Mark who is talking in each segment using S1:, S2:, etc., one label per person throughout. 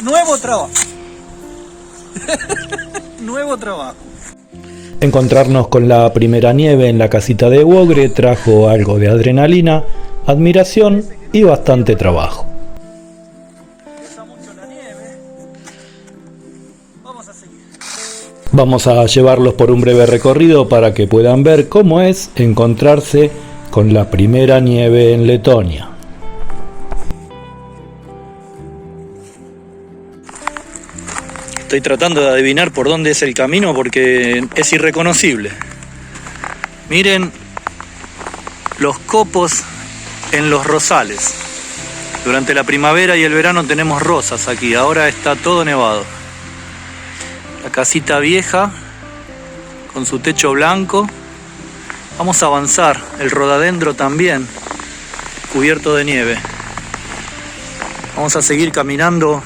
S1: Nuevo trabajo. Nuevo trabajo.
S2: Encontrarnos con la primera nieve en la casita de Wogre trajo algo de adrenalina, admiración y bastante trabajo.
S1: Pesa mucho la nieve. Vamos a seguir.
S2: Vamos a llevarlos por un breve recorrido para que puedan ver cómo es encontrarse con la primera nieve en Letonia.
S1: Estoy tratando de adivinar por dónde es el camino porque es irreconocible. Miren los copos en los rosales. Durante la primavera y el verano tenemos rosas aquí, ahora está todo nevado. La casita vieja con su techo blanco. Vamos a avanzar, el rodadendro también cubierto de nieve. Vamos a seguir caminando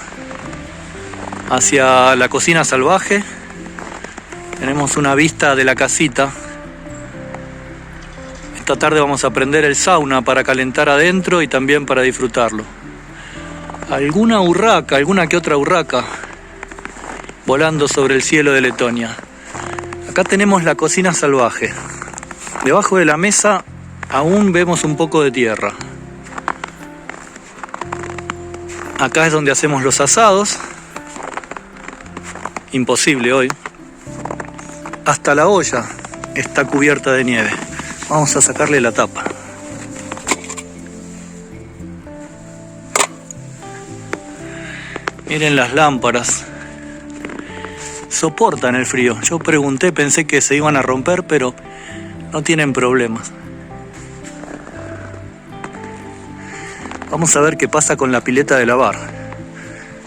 S1: hacia la cocina salvaje. Tenemos una vista de la casita. Esta tarde vamos a prender el sauna para calentar adentro y también para disfrutarlo. Alguna urraca, alguna que otra urraca volando sobre el cielo de Letonia. Acá tenemos la cocina salvaje. Debajo de la mesa aún vemos un poco de tierra. Acá es donde hacemos los asados. Imposible hoy. Hasta la olla está cubierta de nieve. Vamos a sacarle la tapa. Miren las lámparas. Soportan el frío. Yo pregunté, pensé que se iban a romper, pero no tienen problemas. Vamos a ver qué pasa con la pileta de lavar.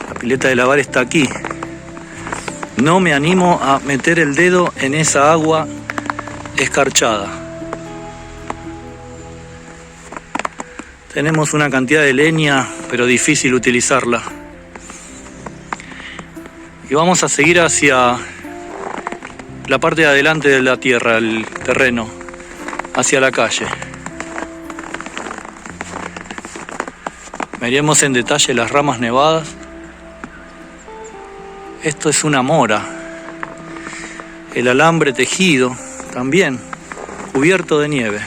S1: La pileta de lavar está aquí. No me animo a meter el dedo en esa agua escarchada. Tenemos una cantidad de leña, pero difícil utilizarla. Y vamos a seguir hacia la parte de adelante de la tierra, el terreno, hacia la calle. Veremos en detalle las ramas nevadas. Esto es una mora. El alambre tejido también cubierto de nieve.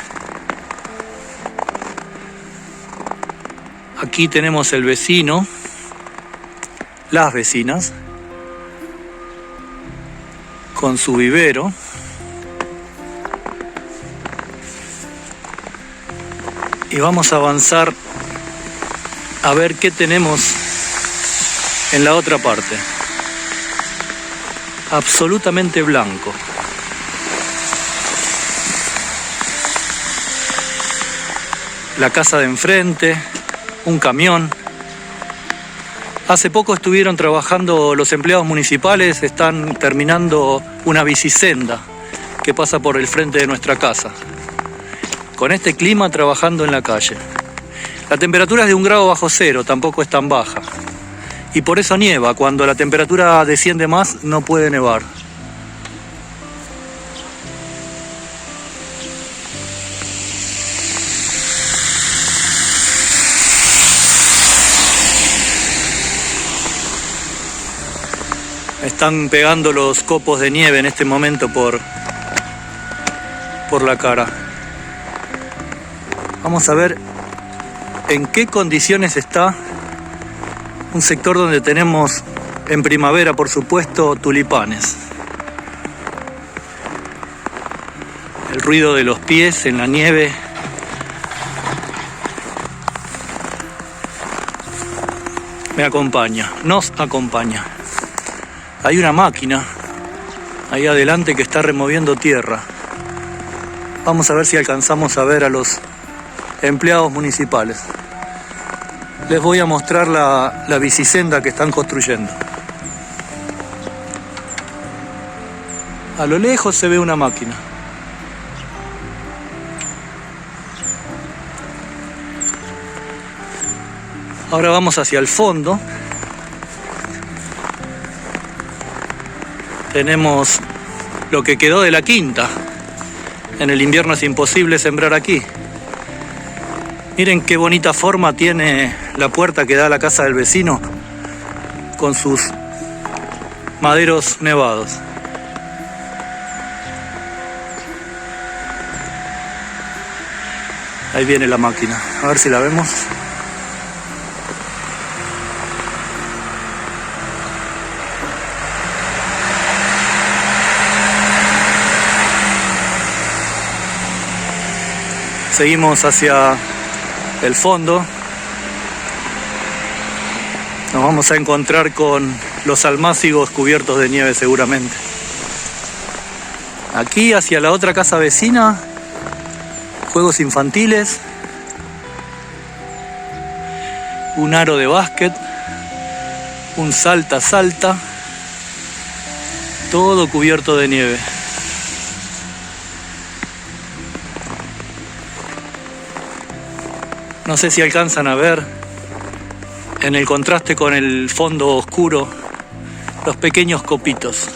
S1: Aquí tenemos el vecino, las vecinas, con su vivero. Y vamos a avanzar a ver qué tenemos en la otra parte. Absolutamente blanco. La casa de enfrente, un camión. Hace poco estuvieron trabajando los empleados municipales, están terminando una bicisenda que pasa por el frente de nuestra casa. Con este clima trabajando en la calle. La temperatura es de 1 grado bajo cero, tampoco es tan baja. Y por eso nieva, cuando la temperatura desciende más no puede nevar. Están pegando los copos de nieve en este momento por la cara. Vamos a ver en qué condiciones está un sector donde tenemos en primavera, por supuesto, tulipanes. El ruido de los pies en la nieve. Me acompaña, nos acompaña. Hay una máquina ahí adelante que está removiendo tierra. Vamos a ver si alcanzamos a ver a los empleados municipales. Les voy a mostrar la bicisenda que están construyendo. A lo lejos se ve una máquina. Ahora vamos hacia el fondo. Tenemos lo que quedó de la quinta. En el invierno es imposible sembrar aquí. Miren qué bonita forma tiene la puerta que da a la casa del vecino con sus maderos nevados. Ahí viene la máquina, a ver si la vemos. Seguimos hacia el fondo. Nos vamos a encontrar con los almácigos cubiertos de nieve seguramente. Aquí hacia la otra casa vecina, juegos infantiles, un aro de básquet, un salta-salta, todo cubierto de nieve. No sé si alcanzan a ver en el contraste con el fondo oscuro los pequeños copitos.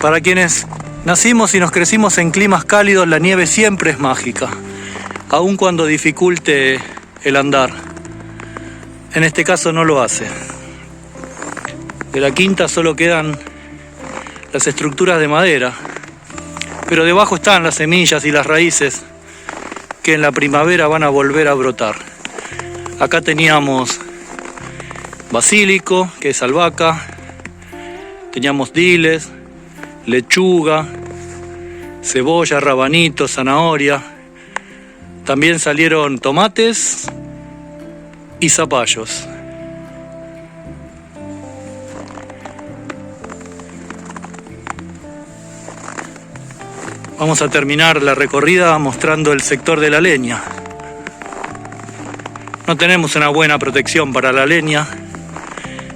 S1: Para quienes nacimos y nos crecimos en climas cálidos, la nieve siempre es mágica, aun cuando dificulte el andar. En este caso no lo hace. De la quinta solo quedan las estructuras de madera, pero debajo están las semillas y las raíces que en la primavera van a volver a brotar. Acá teníamos basílico, que es albahaca, teníamos diles, lechuga, cebolla, rabanito, zanahoria. También salieron tomates y zapallos. Vamos a terminar la recorrida mostrando el sector de la leña. No tenemos una buena protección para la leña.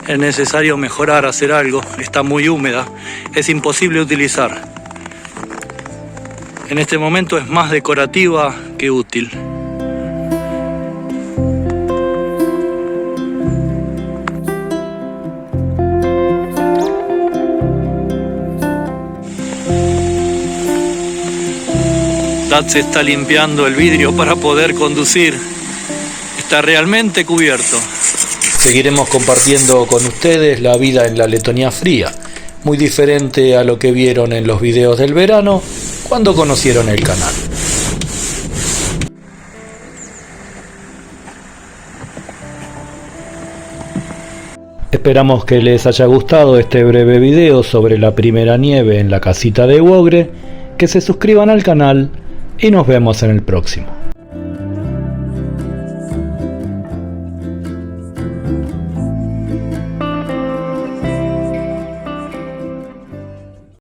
S1: Es necesario mejorar, hacer algo. Está muy húmeda. Es imposible utilizar. En este momento es más decorativa que útil. Dad se está limpiando el vidrio para poder conducir. Está realmente cubierto.
S2: Seguiremos compartiendo con ustedes la vida en la Letonia fría, muy diferente a lo que vieron en los videos del verano cuando conocieron el canal. Esperamos que les haya gustado este breve video sobre la primera nieve en la casita de Wogre, que se suscriban al canal y nos vemos en el próximo.